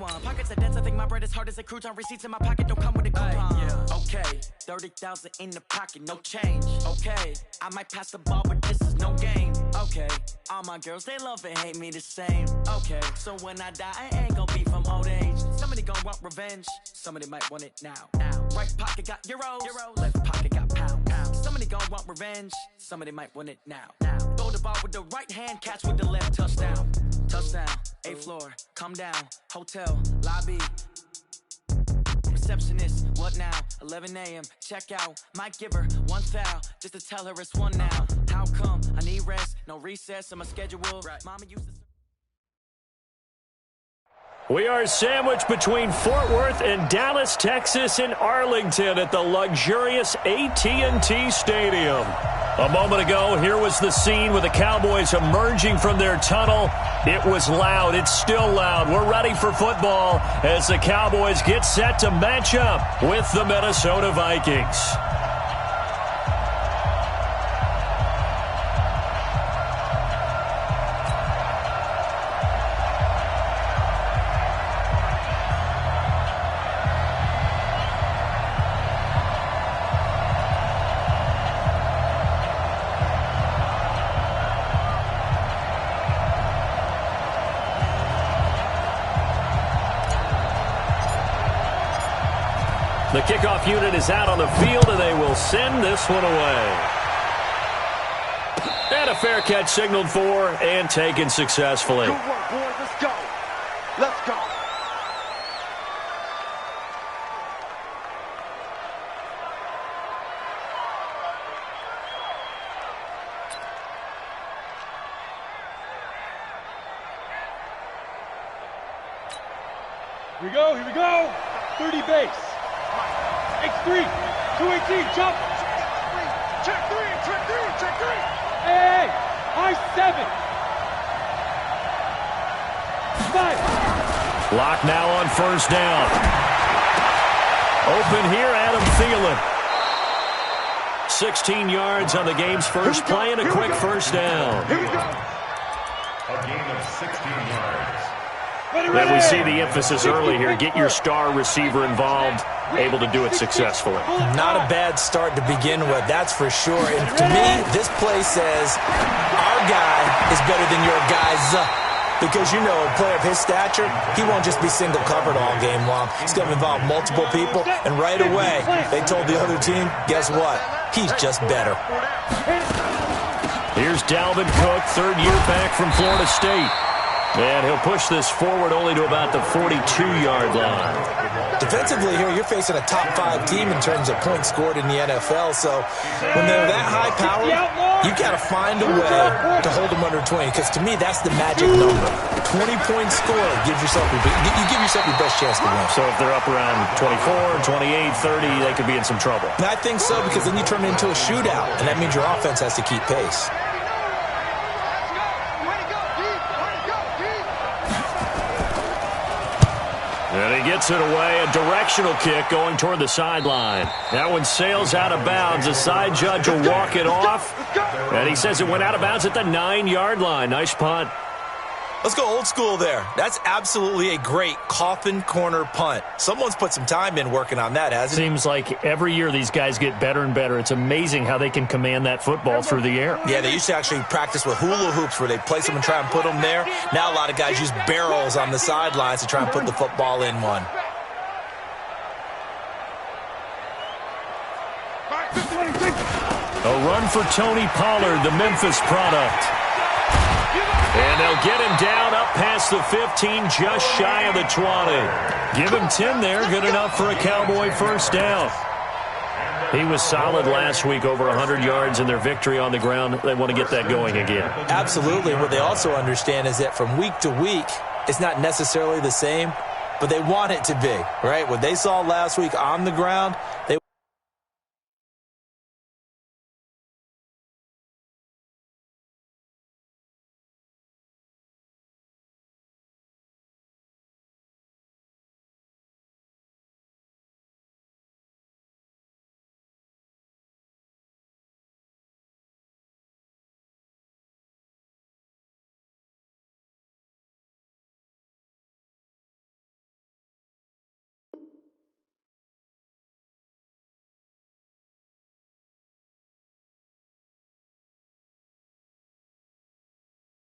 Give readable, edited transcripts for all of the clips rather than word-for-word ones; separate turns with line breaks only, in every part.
one. Pockets are dense, I think my bread is hard as a crouton. Receipts in my pocket don't come with a coupon. Yeah. Okay, 30,000 in the pocket, no change. Okay, I might pass the ball, but this is no game. Okay, all my girls, they love and hate me the same. Okay, so when I die, I ain't gonna be from old age. Somebody gon' want revenge, somebody might want it now. Right pocket got euros, left pocket got pounds. Somebody gon' want revenge, somebody might want it now. Throw the ball with the right hand, catch with the left, touchdown. Touchdown, 8th floor, come down, hotel, lobby. Receptionist, what now? 11 a.m., check out. Might give her one foul, just to tell her it's one now. How come? I need rest, no recess in my schedule. Mama used to...
We are sandwiched between Fort Worth and Dallas, Texas, in Arlington at the luxurious AT&T Stadium. A moment ago, here was the scene with the Cowboys emerging from their tunnel. It was loud. It's still loud. We're ready for football as the Cowboys get set to match up with the Minnesota Vikings. The kickoff unit is out on the field, and they will send this one away. And a fair catch signaled for and taken successfully.
Good work, boys. Let's go. Let's go.
Here we go, here we go. 30 base. X3, 218, jump.
Check three, check three, check three.
Hey, high 7. 5.
Lock now on first down. Open here, Adam Thielen. 16 yards on the game's first play and a quick first down.
Here we go.
A gain of 16 yards.
And we see the emphasis early here. Get your star receiver involved, able to do it successfully.
Not a bad start to begin with, that's for sure. And to me, this play says our guy is better than your guy's. Because, you know, a player of his stature, he won't just be single covered all game long. He's going to involve multiple people. And right away, they told the other team, guess what? He's just better.
Here's Dalvin Cook, third-year back from Florida State. And he'll push this forward only to about the 42-yard line.
Defensively here, you're facing a top-5 team in terms of points scored in the NFL. So when they're that high-powered, you got to find a way to hold them under 20. Because to me, that's the magic number. 20-point score gives yourself you give yourself your best chance to win.
So if they're up around 24, 28, 30, they could be in some trouble.
And I think so, because then you turn it into a shootout, and that means your offense has to keep pace.
And he gets it away, a directional kick going toward the sideline. That one sails out of bounds. The side judge will walk it off. And he says it went out of bounds at the 9-yard line. Nice punt.
Let's go old school there. That's absolutely a great coffin corner punt. Someone's put some time in working on that, hasn't it?
Seems like every year these guys get better and better. It's amazing how they can command that football through the air.
Yeah, they used to actually practice with hula hoops where they place them and try and put them there. Now a lot of guys use barrels on the sidelines to try and put the football in one.
A run for Tony Pollard, the Memphis product. And they'll get him down up past the 15, just shy of the 20. Give him 10 there, good enough for a Cowboy first down. He was solid last week, over 100 yards in their victory on the ground. They want to get that going again.
Absolutely. What they also understand is that from week to week, it's not necessarily the same, but they want it to be, right? What they saw last week on the ground, they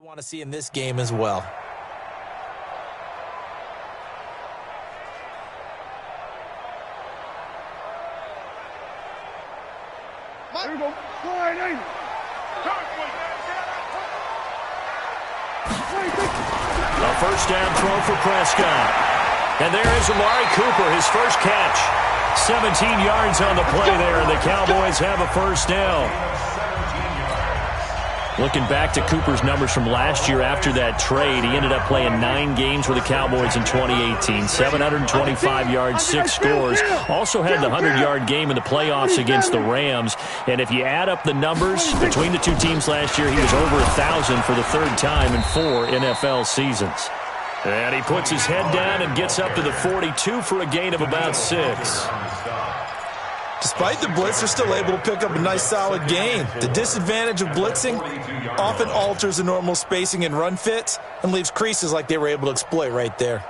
Want to see in this game as well.
There we go. Slide in.
A first down throw for Prescott. And there is Amari Cooper, his first catch. 17 yards on the play there, and the Cowboys have a first down. Looking back to Cooper's numbers from last year after that trade, he ended up playing 9 games with the Cowboys in 2018. 725 yards, 6 scores. Also had the 100-yard game in the playoffs against the Rams. And if you add up the numbers between the two teams last year, he was over 1,000 for the third time in 4 NFL seasons. And he puts his head down and gets up to the 42 for a gain of about 6.
Despite the blitz, they're still able to pick up a nice, solid gain. The disadvantage of blitzing often alters the normal spacing and run fits and leaves creases like they were able to exploit right there.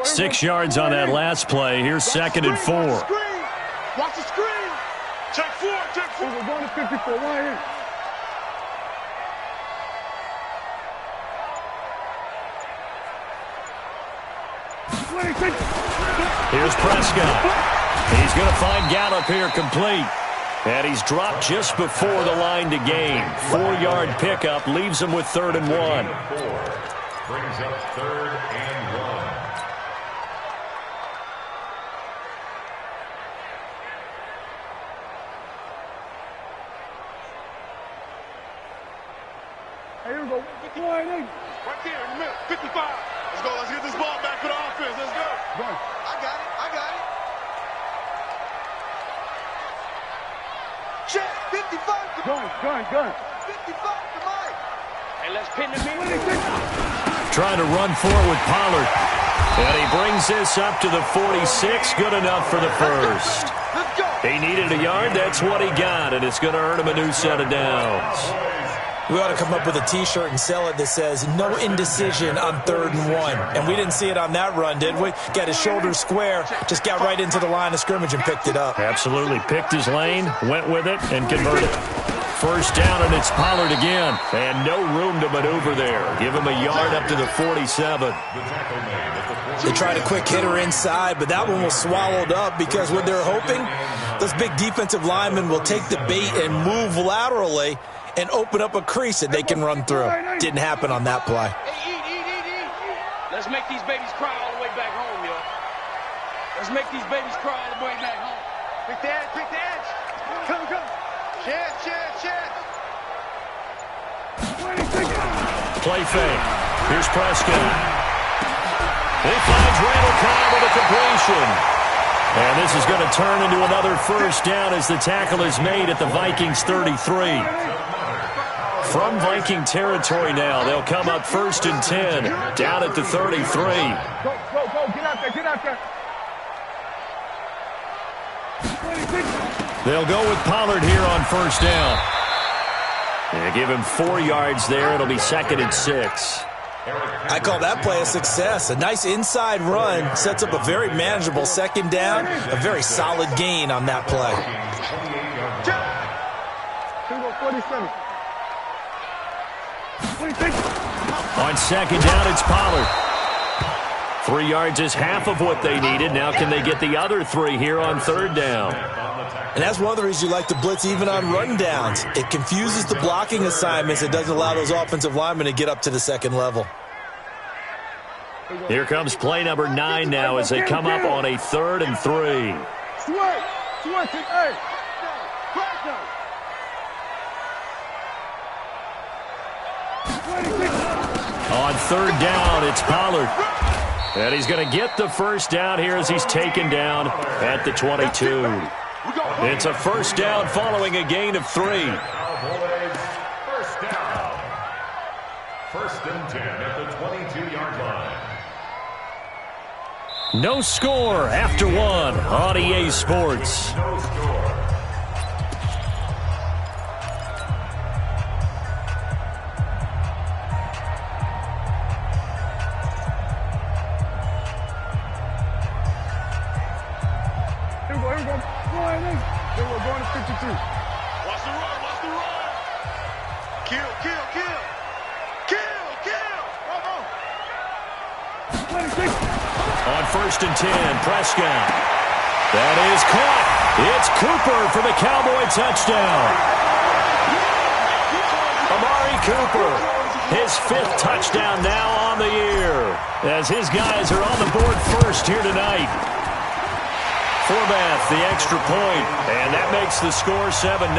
6 yards on that last play. Here's 2nd and 4.
Watch the screen. Check 4. Check 4.
We're going to 54. Why in?
Here's Prescott. He's going to find Gallup here complete. And he's dropped just before the line to gain. 4-yard pickup leaves him with 3rd and 1.
Brings up 3rd and 1.
Hey, here we go. Slide in.
Right there in the middle. 55. Let's go. Let's get this ball back for the offense. Let's go.
Run.
I got it. I got it. Check. 55.
Gun.
55 to Mike. Hey, let's pin the middle.
Trying to run forward with Pollard. And he brings this up to the 46. Good enough for the first.
Let's go.
He needed a yard. That's what he got. And it's going to earn him a new set of downs.
We ought to come up with a T-shirt and sell it that says, no indecision on 3rd and 1. And we didn't see it on that run, did we? Got his shoulders square, just got right into the line of scrimmage and picked it up.
Absolutely. Picked his lane, went with it, and converted. First down, and it's Pollard again. And no room to maneuver there. Give him a yard up to the 47.
They tried a quick hitter inside, but that one was swallowed up because what they're hoping, those big defensive linemen will take the bait and move laterally and open up a crease that they can run through. Didn't happen on that play.
Hey, eat. Let's make these babies cry all the way back home, yo. Let's make these babies cry all the way back home.
Pick the edge. Come. Chance.
Play fake. Here's Prescott. He finds Randall Cobb with a completion. And this is going to turn into another first down as the tackle is made at the Vikings 33. From Viking territory now, they'll come up 1st and 10, down at the 33.
Go. Get out there.
They'll go with Pollard here on first down. They give him 4 yards there. It'll be 2nd and 6.
I call that play a success. A nice inside run sets up a very manageable 2nd down, a very solid gain on that play.
Here we go, 47.
On 2nd down, it's Pollard. 3 yards is half of what they needed. Now can they get the other 3 here on 3rd down?
And that's one of the reasons you like to blitz even on run downs. It confuses the blocking assignments. It doesn't allow those offensive linemen to get up to the 2nd level.
Here comes play number 9 now as they come up on a 3rd and 3.
Switch it, hey.
On 3rd down, it's Pollard. And he's going to get the first down here as he's taken down at the 22. It's a first down following a gain of 3.
Cowboys, first down. 1st and 10 at the 22-yard line.
No score after 1 on EA Sports.
No score.
Here we go. We're going to 52.
Watch the run.
On 1st and 10, Prescott. That is caught. It's Cooper for the Cowboy touchdown. Amari Cooper, his 5th touchdown now on the year, as his guys are on the board first here tonight. Forbath, the extra point, and that makes the score 7-0.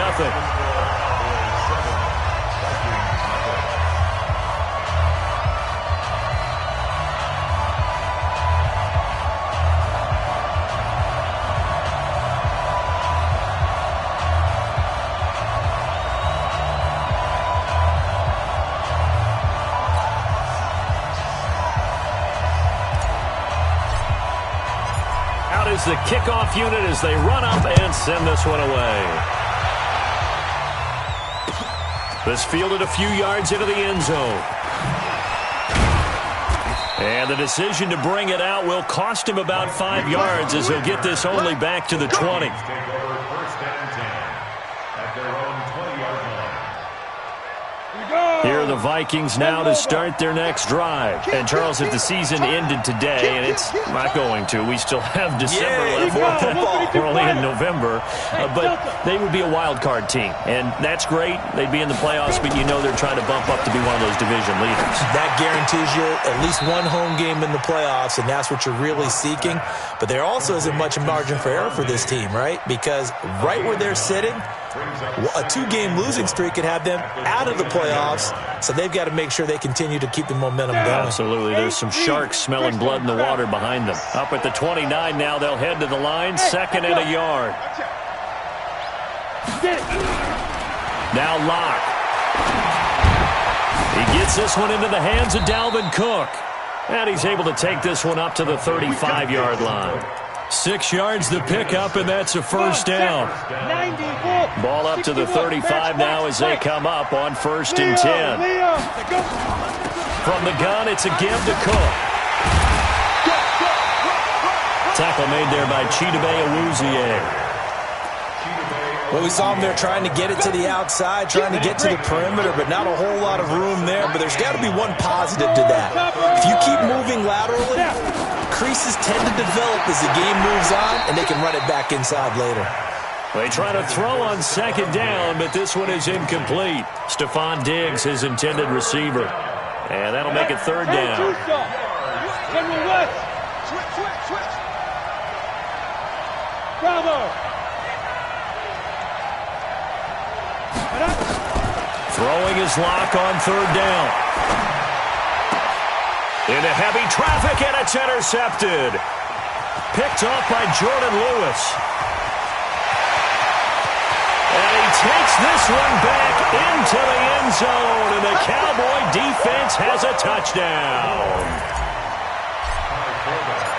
The kickoff unit as they run up and send this one away. This fielded a few yards into the end zone. And the decision to bring it out will cost him about 5 yards as he'll get this only back to the 20.
Take over 1st and 10 at their own 20-yard line.
Here are the Vikings now to start their next drive. And, Charles, if the season ended today, and it's not going to, we still have December left. We're only in November. But they would be a wild card team. And that's great. They'd be in the playoffs, but you know they're trying to bump up to be one of those division leaders.
That guarantees you at least one home game in the playoffs, and that's what you're really seeking. But there also isn't much margin for error for this team, right? Because right where they're sitting, a 2-game losing streak could have them out of the playoffs, so they've got to make sure they continue to keep the momentum going.
Absolutely. There's some sharks smelling blood in the water behind them. Up at the 29 now, they'll head to the line, 2nd and a yard. Now Locke. He gets this one into the hands of Dalvin Cook. And he's able to take this one up to the 35-yard line. 6 yards the pickup, and that's a 1st down. Ball up to the 35 now as they come up on 1st and 10. From the gun, it's a give to Cook. Tackle made there by Chidobe Awuzie.
Well, we saw him there trying to get it to the outside, trying to get to the perimeter, but not a whole lot of room there. But there's got to be one positive to that. If you keep moving laterally, creases tend to develop as the game moves on, and they can run it back inside later.
They try to throw on 2nd down, but this one is incomplete. Stephon Diggs, his intended receiver. And that'll make it 3rd down.
Bravo.
Throwing his Lock on 3rd down. Into heavy traffic, and it's intercepted. Picked off by Jordan Lewis. And he takes this one back into the end zone, and the Cowboy defense has a touchdown.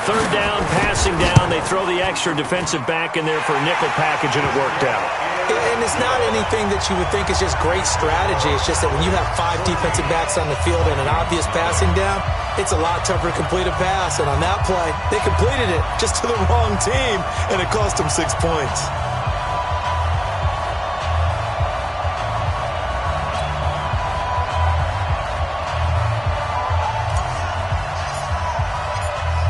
3rd down, passing down. They throw the extra defensive back in there for a nickel package, and it worked out.
And it's not anything that you would think is just great strategy. It's just that when you have 5 defensive backs on the field and an obvious passing down, it's a lot tougher to complete a pass. And on that play, they completed it just to the wrong team, and it cost them 6 points.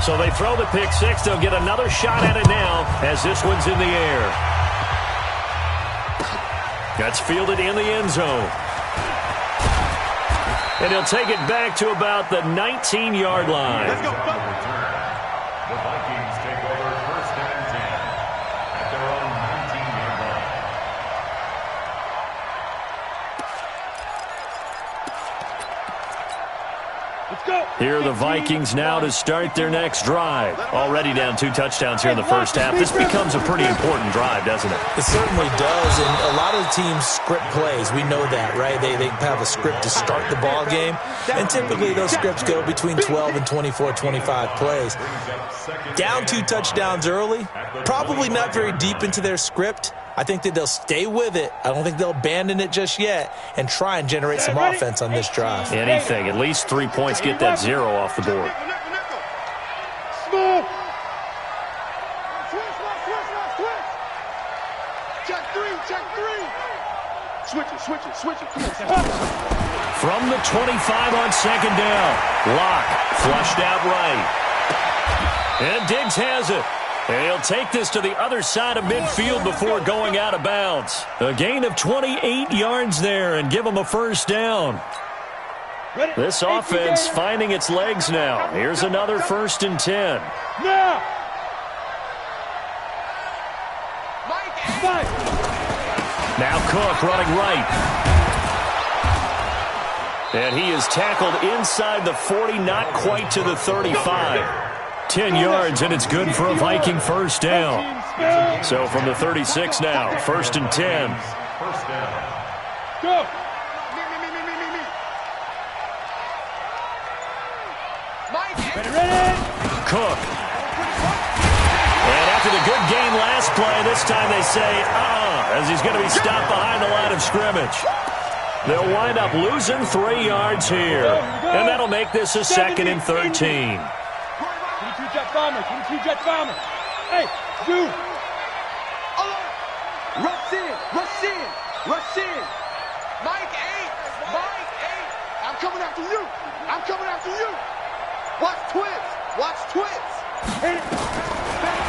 So they throw the pick 6. They'll get another shot at it now as this one's in the air. That's fielded in the end zone. And he'll take it back to about the 19-yard line.
Let's go. The Vikings take over 1st and 10 at their own 19-yard line.
Let's go.
Here are the Vikings now to start their next drive. Already down 2 touchdowns here in the first half. This becomes a pretty important drive, doesn't it?
It certainly does, and a lot of the teams script plays. We know that, right? They have a script to start the ball game, and typically those scripts go between 12 and 24, 25 plays. Down 2 touchdowns early, probably not very deep into their script. I think that they'll stay with it. I don't think they'll abandon it just yet and try and generate some offense on this drive.
Anything. At least 3 points. Get that 0 off the board.
Smooth.
Check 3. Switch it. Come on,
From the 25 on second down. Locke flushed out right. And Diggs has it. And he'll take this to the other side of midfield before going out of bounds. A gain of 28 yards there and give him a first down. This offense finding its legs now. Here's another 1st and 10.
Now!
Now Cook running right. And he is tackled inside the 40, not quite to the 35. 10 yards, and it's good for a Viking first down. So from the 36 now, 1st and 10.
First down.
Go! Ready?
Cook. And after the good game last play, this time they say, as he's going to be stopped behind the line of scrimmage. They'll wind up losing 3 yards here. And that'll make this a 2nd and 13.
22 jet bomber. Hey, you!
Rush in. Mike 8. I'm coming after you. Watch twits.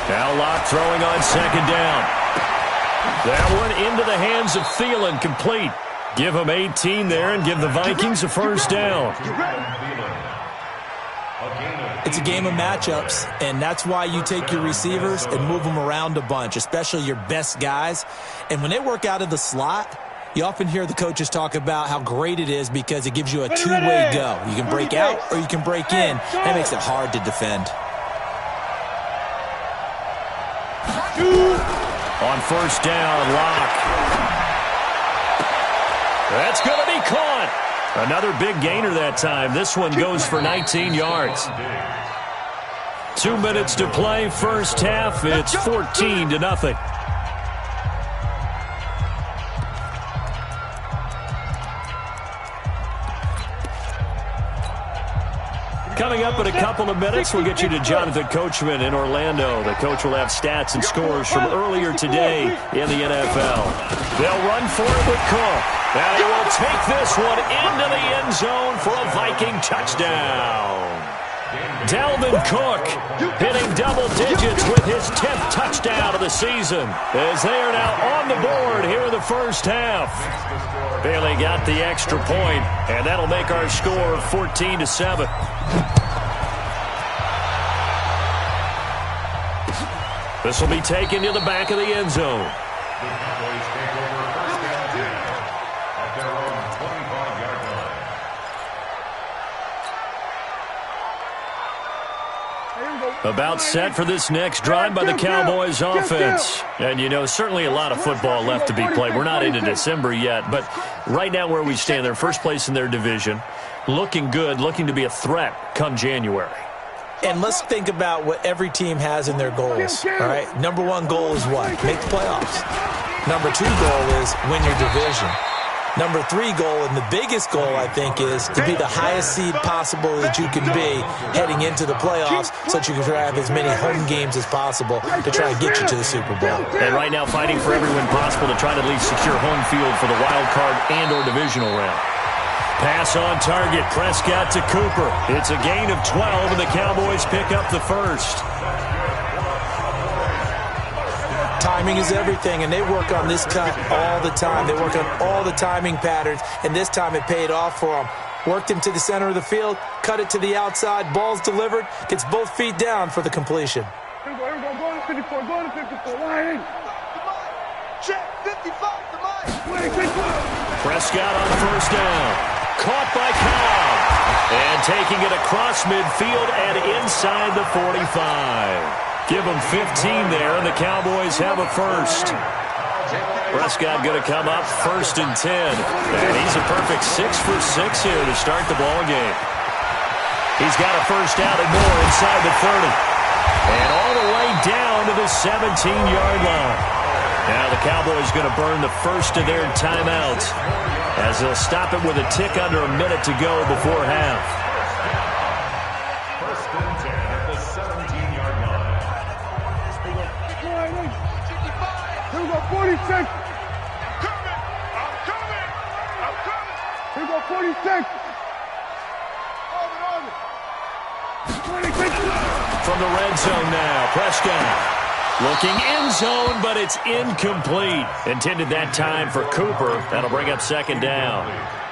Now Locke throwing on second down. That one into the hands of Thielen, complete. Give him 18 there and give the Vikings a first down.
It's a game of matchups, and that's why you take your receivers and move them around a bunch, especially your best guys. And when they work out of the slot, you often hear the coaches talk about how great it is because it gives you a two-way go. You can break out or you can break in. That makes it hard to defend.
On first down, Locke. That's going to be caught. Another big gainer that time. This one goes for 19 yards. 2 minutes to play, first half. It's 14-0. Coming up in a couple of minutes, we'll get you to Jonathan Coachman in Orlando. The coach will have stats and scores from earlier today in the NFL. They'll run for it with Cook. Now he will take this one into the end zone for a Viking touchdown. Dalvin Cook hitting double digits with his 10th touchdown of the season as they are now on the board here in the first half. Bailey got the extra point, and that'll make our score 14-7. This will be taken to the back of the end zone.
The Cowboys take over first down 10 at their own 25-yard line.
About set for this next drive by the Cowboys offense. And, you know, certainly a lot of football left to be played. We're not into December yet, but right now where we stand, they're first place in their division. Looking good, looking to be a threat come January.
And let's think about what every team has in their goals, all right? Number one goal is what? Make the playoffs. Number two goal is win your division. Number three goal, and the biggest goal, I think, is to be the highest seed possible that you can be heading into the playoffs so that you can have as many home games as possible to try and get you to the Super Bowl.
And right now fighting for every win possible to try to at least secure home field for the wild card and or divisional round. Pass on target, Prescott to Cooper. It's a gain of 12, and the Cowboys pick up the first.
Timing is everything, and they work on this cut all the time. They work on all the timing patterns, and this time it paid off for them. Worked him to the center of the field, cut it to the outside, ball's delivered, gets both feet down for the completion.
Here we go, go to 54, line in.
Check, 55 to mine.
Prescott on first down. Caught by Cobb. And taking it across midfield and inside the 45. Give them 15 there, and the Cowboys have a first. Prescott going to come up 1st and 10. And he's a perfect 6 for 6 here to start the ball game. He's got a first down and more inside the 30. And all the way down to the 17-yard line. Now the Cowboys going to burn the first of their timeouts as they'll stop it with a tick under a minute to go before half.
First and 10 at the 17-yard line.
Here we go, 46.
I'm coming.
from the red zone now. Prescott looking end zone, but it's incomplete. Intended that time for Cooper. That'll bring up second down.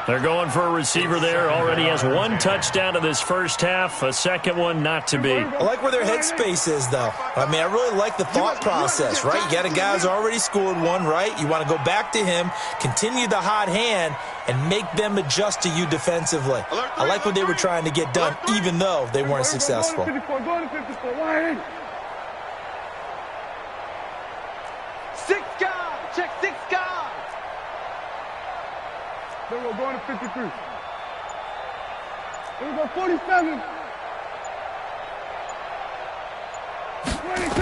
They're going for a receiver there. Already has one touchdown in this first half. A second one not to be.
I like where their headspace is, though. I mean, I really like the thought process, right? You got a guy who's already scored one, right? You want to go back to him, continue the hot hand, and make them adjust to you defensively. I like what they were trying to get done, even though they weren't successful.
Go to 54, wide in.
6 guys. Check 6 guys.
Then we're going to 53. Then we go 47. 26.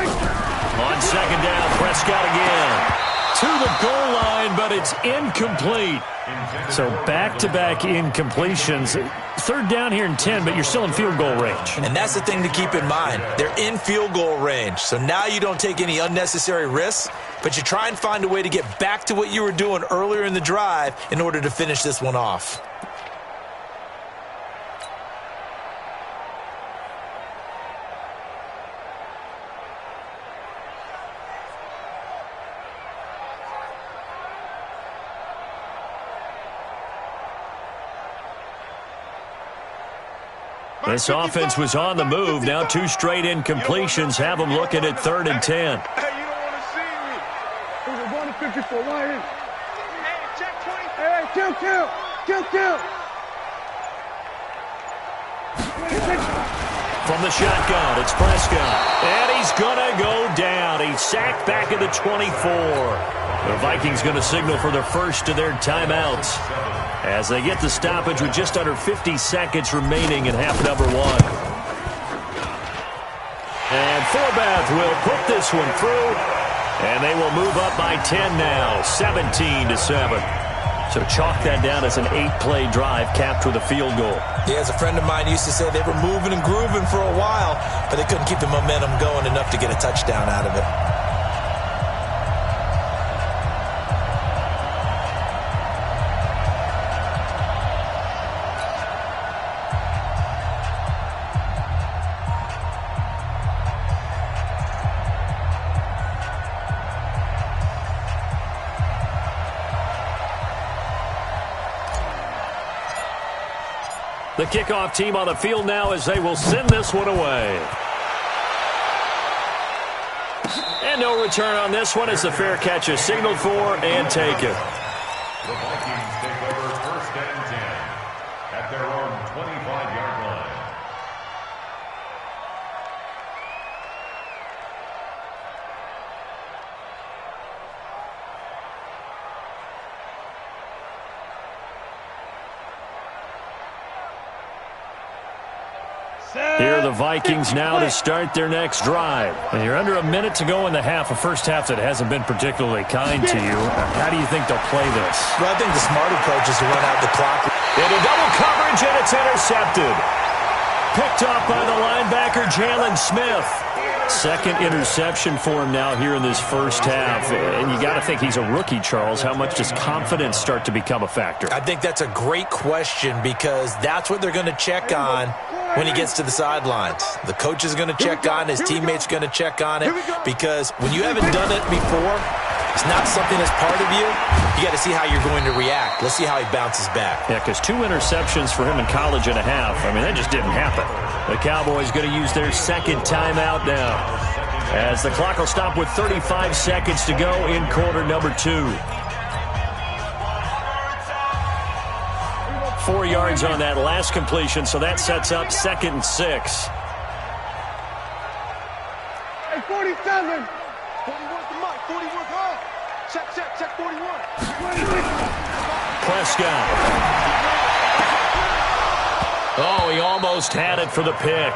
On second down, Prescott again. To the goal line, but it's incomplete. So back-to-back incompletions. Third down here in 10, but you're still in field goal range.
And that's the thing to keep in mind. They're in field goal range. So now you don't take any unnecessary risks, but you try and find a way to get back to what you were doing earlier in the drive in order to finish this one off.
This offense was on the move. Now 2 straight incompletions have them looking at 3rd and 10.
Hey, you don't want to see me.
We're going to 54, wide in.
Hey, check 20.
Hey, kill. 26.
From the shotgun, it's Prescott. And he's going to go down. He's sacked back at the 24. The Vikings going to signal for their first of their timeouts as they get the stoppage with just under 50 seconds remaining in half number 1. And Forbath will put this one through, and they will move up by 10 now, 17-7. So chalk that down as an 8-play drive capped with a field goal.
Yeah, as a friend of mine used to say, they were moving and grooving for a while, but they couldn't keep the momentum going enough to get a touchdown out of it.
The kickoff team on the field now as they will send this one away. And no return on this one as the fair catch is signaled for and taken.
The Vikings take over 1st and 10 at their own 25-yard line.
Here are the Vikings now to start their next drive. And you're under a minute to go in the half, a first half that hasn't been particularly kind to you. How do you think they'll play this?
Well, I think the smart approach is to run out the clock.
Into double coverage, and it's intercepted. Picked off by the linebacker, Jalen Smith. Second interception for him now here in this first half. And you got to think he's a rookie, Charles. How much does confidence start to become a factor?
I think that's a great question because that's what they're going to check on when he gets to the sidelines. The coach is going to check on, his teammates are going to check on it, because when you haven't done it before, it's not something that's part of you. You got to see how you're going to react. Let's see how he bounces back.
Yeah, because 2 interceptions for him in college and a half. I mean, that just didn't happen. The Cowboys going to use their second timeout now, as the clock will stop with 35 seconds to go in quarter number 2. 4 yards on that last completion, so that sets up 2nd and 6.
Hey, 47.
41 to Mike. 41 hard. Check 41.
26.
Prescott. Oh, he almost had it for the pick.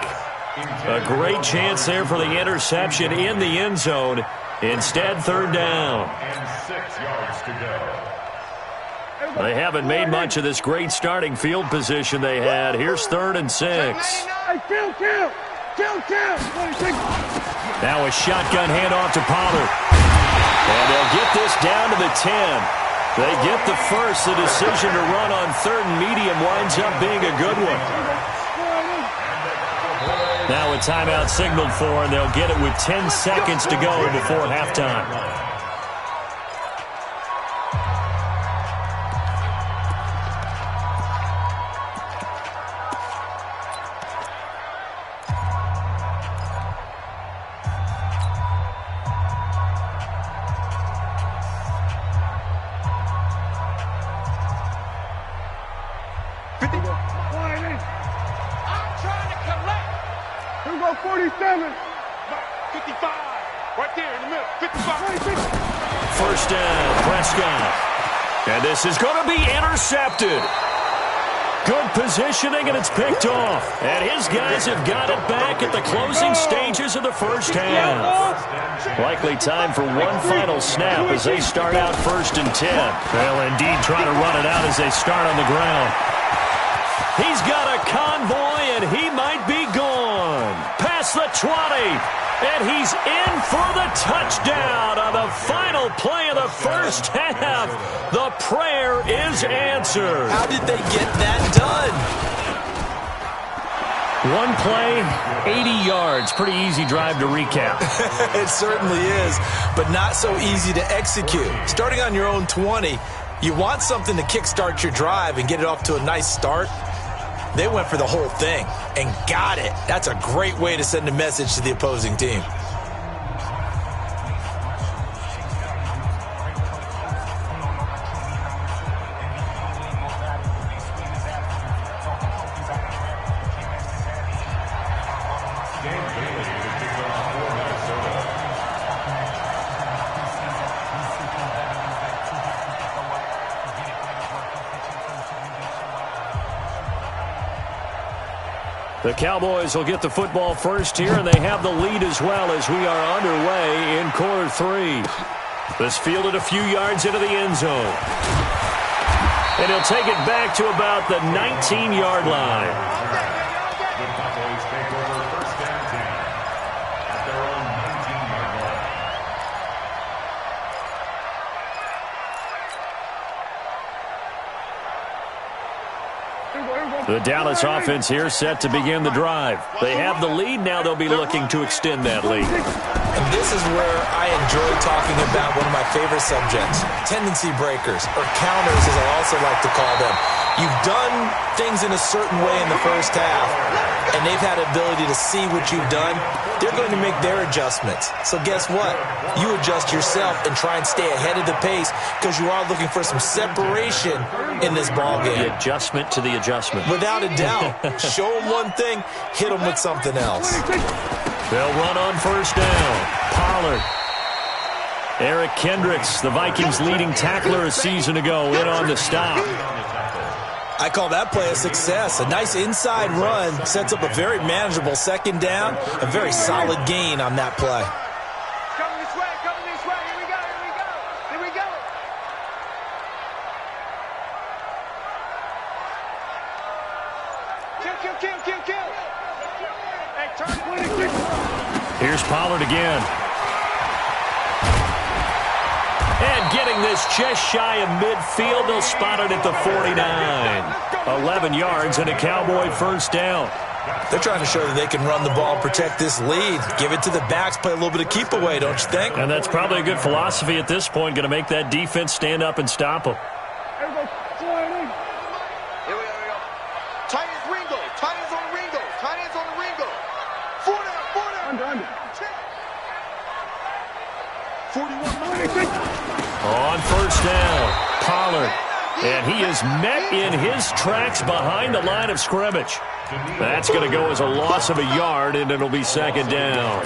A great chance there for the interception in the end zone. Instead, 3rd down.
And 6 yards to go.
They haven't made much of this great starting field position they had. Here's 3rd and 6.
Hey, kill. 26.
Now a shotgun handoff to Pollard. And they'll get this down to the 10. They get the first. The decision to run on 3rd and medium winds up being a good one. Now a timeout signaled for, and they'll get it with 10 seconds to go before halftime.
I'm trying to collect.
Here we go, 47.
55. Right there in the middle. 55.
First down, Prescott. And this is going to be intercepted. Good positioning, and it's picked off. And his guys have got it back at the closing stages of the first half. Likely time for one final snap as they start out 1st and 10. They'll indeed try to run it out as they start on the ground. He's got a convoy, and he might be gone. Past the 20, and he's in for the touchdown on the final play of the first half. The prayer is answered.
How did they get that done?
One play, 80 yards. Pretty easy drive to recap.
It certainly is, but not so easy to execute. Starting on your own 20, you want something to kickstart your drive and get it off to a nice start. They went for the whole thing and got it. That's a great way to send a message to the opposing team.
The Cowboys will get the football first here, and they have the lead as well as we are underway in quarter 3. This fielded a few yards into the end zone. And he'll take it back to about the 19-yard line.
The Cowboys take over 1st and 10 at their own 19-yard line.
The Dallas offense here set to begin the drive. They have the lead. Now they'll be looking to extend that lead.
And this is where I enjoy talking about one of my favorite subjects, tendency breakers, or counters as I also like to call them. You've done things in a certain way in the first half, and they've had the ability to see what you've done. They're going to make their adjustments. So guess what? You adjust yourself and try and stay ahead of the pace because you are looking for some separation in this ballgame.
The adjustment to the adjustment.
Without a doubt. Show them one thing, hit them with something else.
They'll run on first down. Pollard. Eric Kendricks, the Vikings' leading tackler a season ago, in on the stop.
I call that play a success. A nice inside run sets up a very manageable second down. A very solid gain on that play.
Coming this way, coming this way. Here we go, here we go. Here we go. Kill, kill, kill, kill, kill. Hey, turn it.
Here's Pollard again. And getting this just shy of midfield, they'll spot it at the 49. 11 yards and a Cowboy first down.
They're trying to show that they can run the ball and protect this lead. Give it to the backs, play a little bit of keep away, don't you think?
And that's probably a good philosophy at this point, going to make that defense stand up and stop them.
Here we go, here we go. Tight ends Ringo, tight ends on Ringo, tight ends on the Ringo. 4 down. Under. 41.
On first down, Pollard. And he is met in his tracks behind the line of scrimmage. That's going to go as a loss of a yard, and it'll be second down.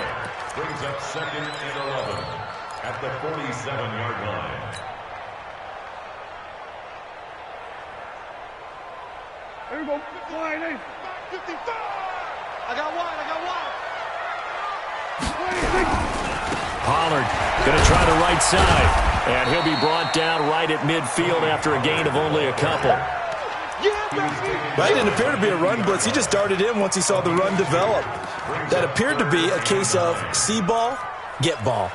Brings up 2nd and 11 at the 47-yard line.
Here we go. Flying in.
55. I got one.
Pollard going to try the right side. And he'll be brought down right at midfield after a gain of only a couple.
That didn't appear to be a run blitz. He just darted in once he saw the run develop. That appeared to be a case of see ball, get ball.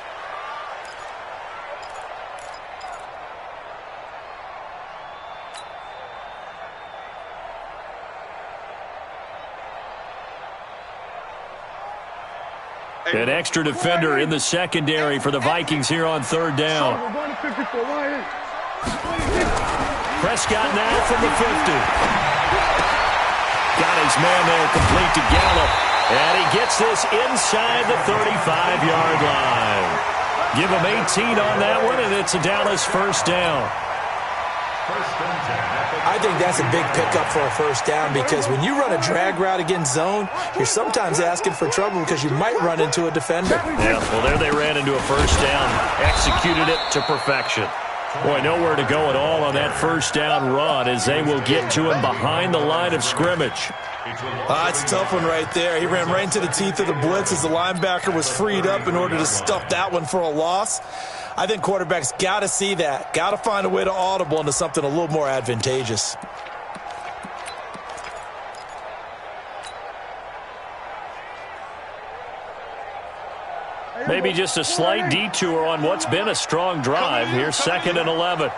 An extra defender in the secondary for the Vikings here on third down. Prescott now from the 50. Got his man there complete to Gallup. And he gets this inside the 35-yard line. Give him 18 on that one, and it's a Dallas first down.
I think that's a big pickup for a first down because when you run a drag route against zone, you're sometimes asking for trouble because you might run into a defender.
Yeah, well, there they ran into a first down. Executed it to perfection. Boy, nowhere to go at all on that first down run as they will get to him behind the line of scrimmage.
It's a tough one right there. He ran right into the teeth of the blitz as the linebacker was freed up in order to stuff that one for a loss. I think quarterbacks got to see that. Got to find a way to audible into something a little more advantageous.
Maybe just a slight detour on what's been a strong drive. Here's 2nd and 11.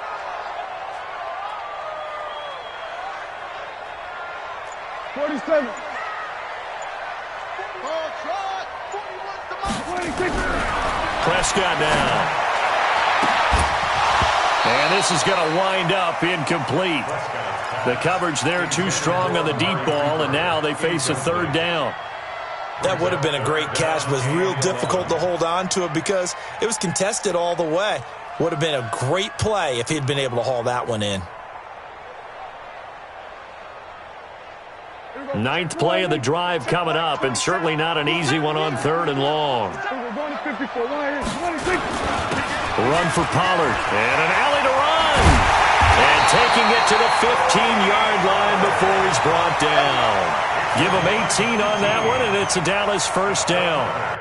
Prescott now. And this is going to wind up incomplete. The coverage there too strong on the deep ball, and now they face a third down.
That would have been a great catch, but real difficult to hold on to it because it was contested all the way. Would have been a great play if he'd been able to haul that one in.
9th play of the drive coming up, and certainly not an easy one on 3rd and long. Run for Pollard, and an alley to run. And taking it to the 15-yard line before he's brought down. Give him 18 on that one, and it's a Dallas first down.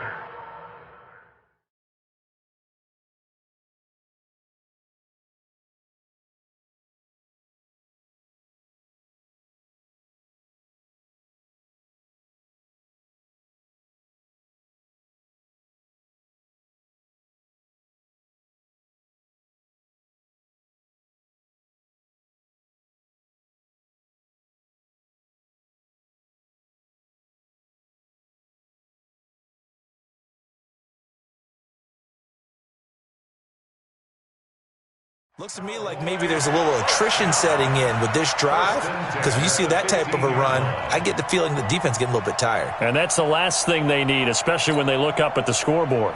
Looks to me like maybe there's a little attrition setting in with this drive because when you see that type of a run, I get the feeling the defense getting a little bit tired.
And that's the last thing they need, especially when they look up at the scoreboard.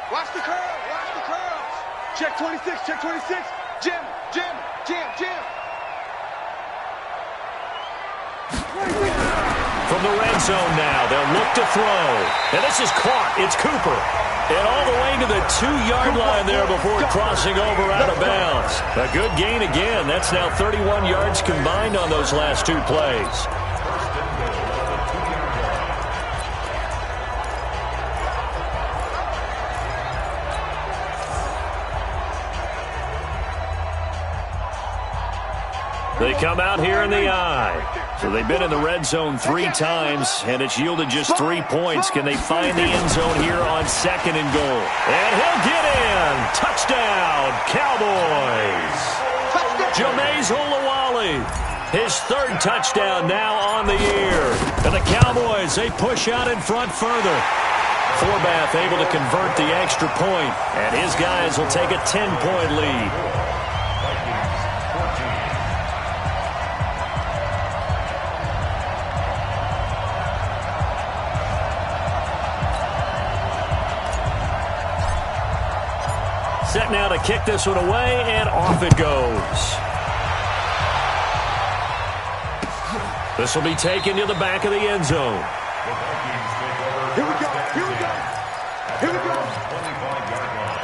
Watch the curl. Watch the curls. Check 26. Check 26. Jim.
From the red zone now, they'll look to throw. And this is caught. It's Cooper. And all the way to the 2-yard line there before crossing over out of bounds. A good gain again. That's now 31 yards combined on those last 2 plays. They come out here in the eye. So they've been in the red zone 3 times, and it's yielded just 3 points. Can they find the end zone here on 2nd and goal? And he'll get in. Touchdown, Cowboys. Jameis Olawale, his 3rd touchdown now on the year. And the Cowboys, they push out in front further. Forbath able to convert the extra point, and his guys will take a 10-point lead. Set now to kick this one away, and off it goes. This will be taken to the back of the end zone.
Here we go. Here we go. Here we go.
25-yard line.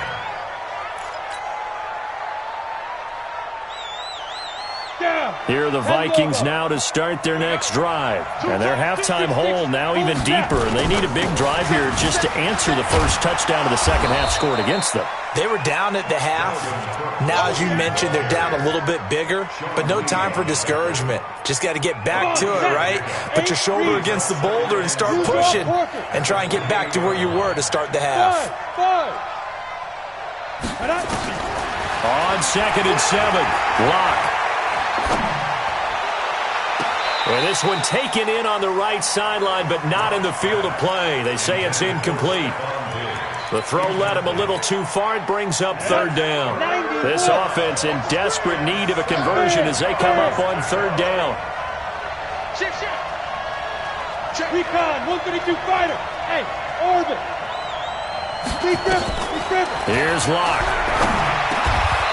Down.
Here are the Vikings now to start their next drive. And their halftime hole now even deeper. And they need a big drive here just to answer the first touchdown of the second half scored against them.
They were down at the half. Now, as you mentioned, they're down a little bit bigger, but no time for discouragement. Just got to get back to it, right? Put your shoulder against the boulder and start pushing and try and get back to where you were to start the half.
On 2nd and 7, Locke. And this one taken in on the right sideline, but not in the field of play. They say it's incomplete. The throw led him a little too far. It brings up 3rd down. This offense in desperate need of a conversion as they come up on 3rd down.
Recon, 132 fighter. Hey, orbit.
Here's Locke.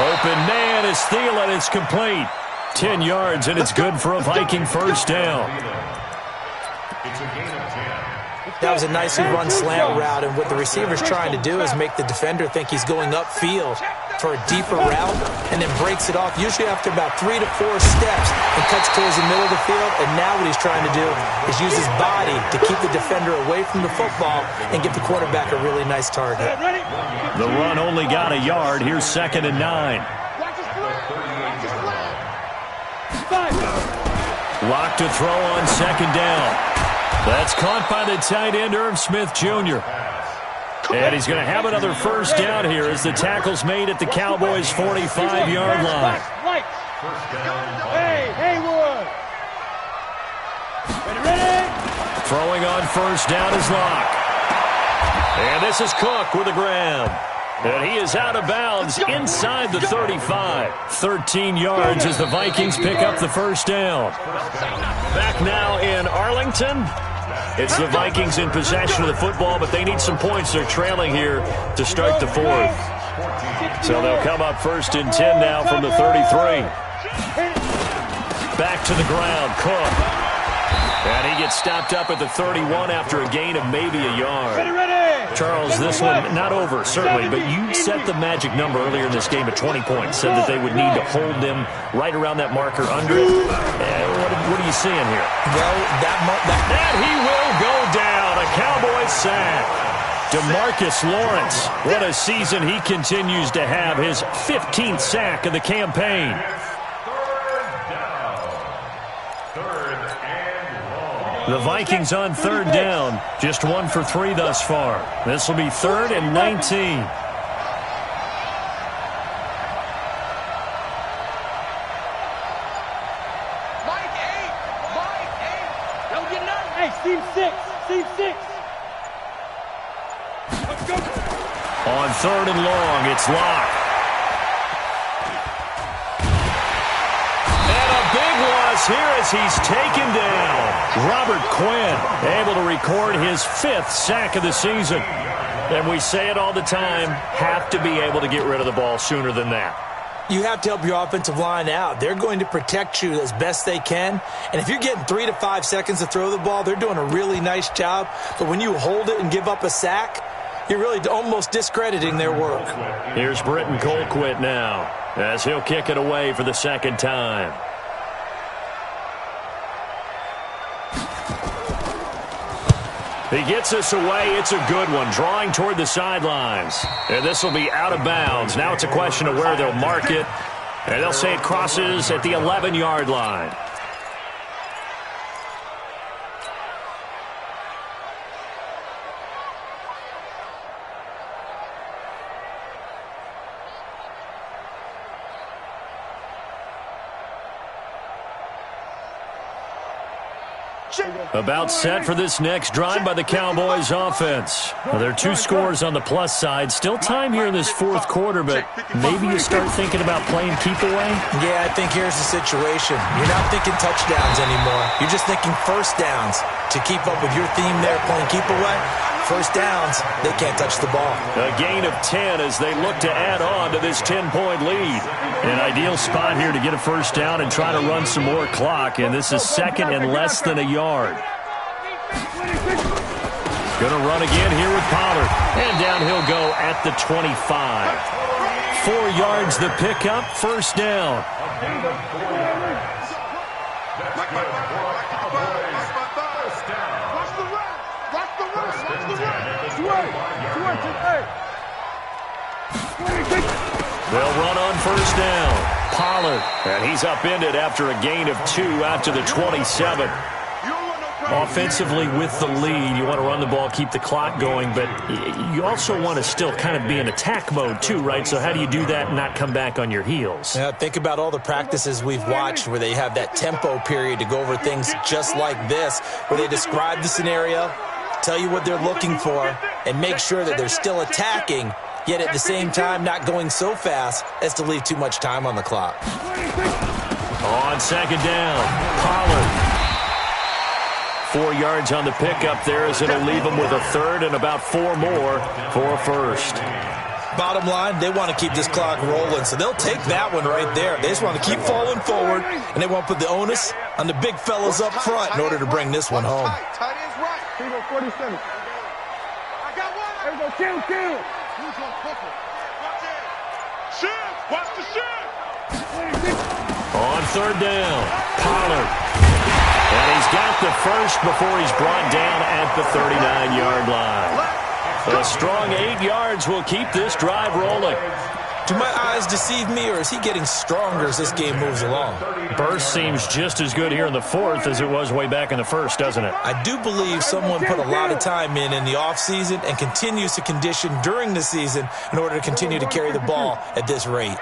Open man is Thielen. It's complete. 10 yards, and it's good for a Viking first down.
That was a nicely run slant route, and what the receiver's trying to do is make the defender think he's going upfield for a deeper route and then breaks it off, usually after about 3 to 4 steps, and cuts towards the middle of the field. And now what he's trying to do is use his body to keep the defender away from the football and give the quarterback a really nice target.
The run only got a yard. Here's 2nd and 9. Locke to throw on 2nd down. That's caught by the tight end, Irv Smith Jr. And he's going to have another first down here as the tackle's made at the Cowboys' 45-yard line.
Hey, Haywood. Ready?
Throwing on first down is Locke. And this is Cook with a grab. And he is out of bounds inside the 35. 13 yards as the Vikings pick up the first down. Back now in Arlington. It's the Vikings in possession of the football, but they need some points. They're trailing here to start the 4th. So they'll come up 1st and 10 now from the 33. Back to the ground, Cook. And he gets stopped up at the 31 after a gain of maybe a yard. Charles, this one not over, certainly, but you set the magic number earlier in this game at 20 points, said that they would need to hold them right around that marker under it. What are you seeing here?
Well,
that he will go down. A Cowboy sack. DeMarcus Lawrence, what a season he continues to have. His 15th sack of the campaign. The Vikings on 3rd down. Just 1 for 3 thus far. This will be 3rd and 19.
Hey, Steve 6. Let's go.
On 3rd and long, it's Locke. And a big loss here as he's taken down. Robert Quinn able to record his 5th sack of the season. And we say it all the time, have to be able to get rid of the ball sooner than that.
You have to help your offensive line out. They're going to protect you as best they can. And if you're getting 3 to 5 seconds to throw the ball, they're doing a really nice job. But when you hold it and give up a sack, you're really almost discrediting their work.
Here's Britton Colquitt now as he'll kick it away for the 2nd time. He gets us away. It's a good one. Drawing toward the sidelines. And this will be out of bounds. Now it's a question of where they'll mark it. And they'll say it crosses at the 11-yard line. About set for this next drive by the Cowboys offense. Well, there are 2 scores on the plus side. Still time here in this 4th quarter, but maybe you start thinking about playing keep away?
Yeah, I think here's the situation. You're not thinking touchdowns anymore. You're just thinking first downs. To keep up with your theme there, playing keep away, first downs, they can't touch the ball.
A gain of 10 as they look to add on to this 10-point lead. An ideal spot here to get a first down and try to run some more clock, and this is 2nd and less than a yard. Going to run again here with Pollard. And down he'll go at the 25. 4 yards the pickup, first down.
First down.
Watch the run. Watch the run.
First
Watch
and
the
10
run.
at the
They'll run on first down. Pollard. And he's upended after a gain of 2 after the 27. Offensively with the lead, you want to run the ball, keep the clock going, but you also want to still kind of be in attack mode too, right? So how do you do that and not come back on your heels?
Yeah, think about all the practices we've watched where they have that tempo period to go over things just like this, where they describe the scenario, tell you what they're looking for, and make sure that they're still attacking, yet at the same time not going so fast as to leave too much time on the clock.
On second down, Pollard. 4 yards on the pickup there as it'll leave them with a third and about 4 more for a first.
Bottom line, they want to keep this clock rolling, so they'll take that one right there. They just want to keep falling forward, and they want to put the onus on the big fellas up front in order to bring this one home.
Tight end's right.
Here we go, 47.
I got one.
There we go, kill.
Who's on Booker? Watch it. Shoot. Watch the shoot.
On third down, Pollard. And he's got the first before he's brought down at the 39-yard line. A strong 8 yards will keep this drive rolling.
Do my eyes deceive me, or is he getting stronger as this game moves along?
Burst seems just as good here in the fourth as it was way back in the first, doesn't it?
I do believe someone put a lot of time in the offseason and continues to condition during the season in order to continue to carry the ball at this rate.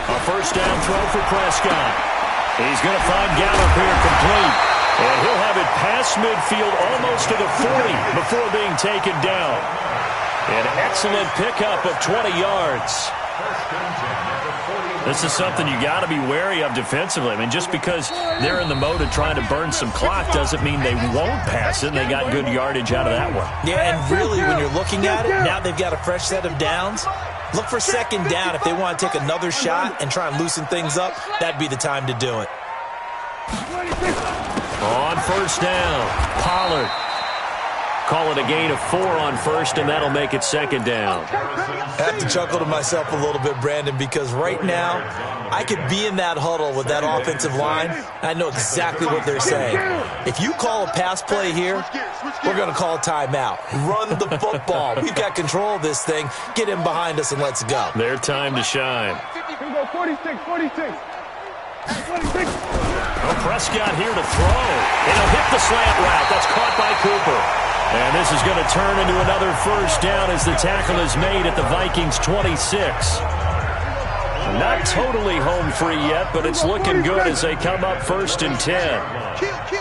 A first down throw for Prescott. He's going to find Gallup here complete. And he'll have it past midfield almost to the 40 before being taken down. An excellent pickup of 20 yards. This is something you got to be wary of defensively. I mean, just because they're in the mode of trying to burn some clock doesn't mean they won't pass it. They got good yardage out of that one.
Yeah, and really, when you're looking at it, now they've got a fresh set of downs. Look for second down if they want to take another shot and try and loosen things up. That'd be the time to do it.
On first down, Pollard. Call it a gain of 4 on first, and that'll make it second down.
I have to chuckle to myself a little bit, Brandon, because right now I could be in that huddle with that offensive line. I know exactly what they're saying. If you call a pass play here, we're going to call a timeout. Run the football. We've got control of this thing. Get in behind us and let's go.
Their time to shine.
Here we go, 46.
Oh, Prescott here to throw. It'll hit the slant route. That's caught by Cooper. And this is going to turn into another first down as the tackle is made at the Vikings' 26. Not totally home free yet, but it's looking good as they come up first and 10.
Kill. Hey,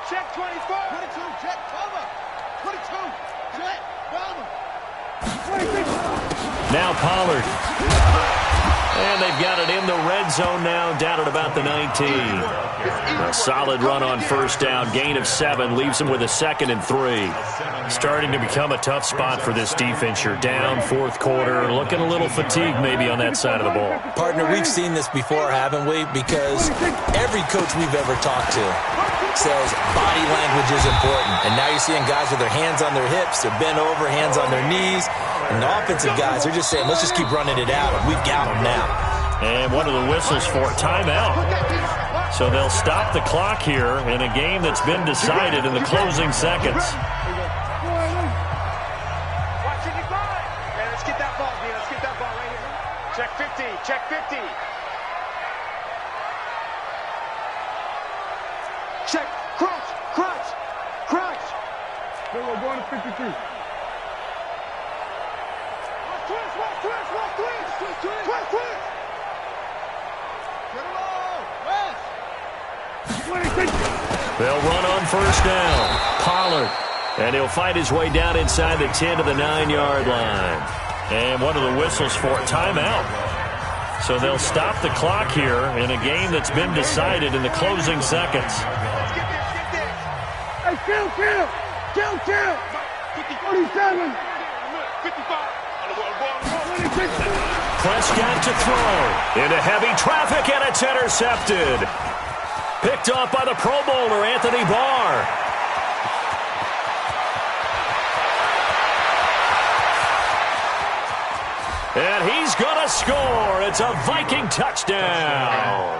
check 24. 22, check cover. 22, check cover.
Now Pollard. And they've got it in the red zone now, down at about the 19. A solid run on first down, gain of 7, leaves them with a 2nd and 3. Starting to become a tough spot for this defense. You're down fourth quarter, looking a little fatigued maybe on that side of the ball.
Partner, we've seen this before, haven't we? Because every coach we've ever talked to says body language is important. And now you're seeing guys with their hands on their hips, they're bent over, hands on their knees. And the offensive guys are just saying, let's just keep running it out, and we've got them now.
And one of the whistles for timeout. So they'll stop the clock here in a game that's been decided in the closing seconds.
Let's get that ball, D. Let's get that ball right here. Check 50. Check 50.
Check. Crunch.
Here we go, going to 53.
They'll run on first down. Pollard. And he'll fight his way down inside the 10 to the 9-yard line. And one of the whistles for timeout. So they'll stop the clock here in a game that's been decided in the closing seconds.
Hey, kill. 47.
55.
Prescott to throw. Into heavy traffic, and it's intercepted. Picked off by the Pro Bowler, Anthony Barr. And he's going to score. It's a Viking touchdown.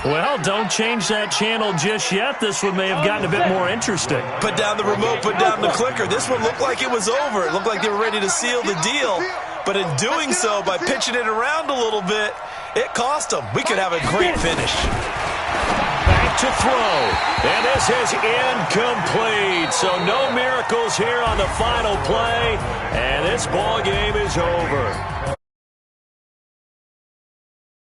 Well, don't change that channel just yet. This one may have gotten a bit more interesting.
Put down the remote, put down the clicker. This one looked like it was over. It looked like they were ready to seal the deal. But in doing so, by pitching it around a little bit, it cost them. We could have a great finish.
Back to throw. And this is incomplete. So no miracles here on the final play. And this ball game is over.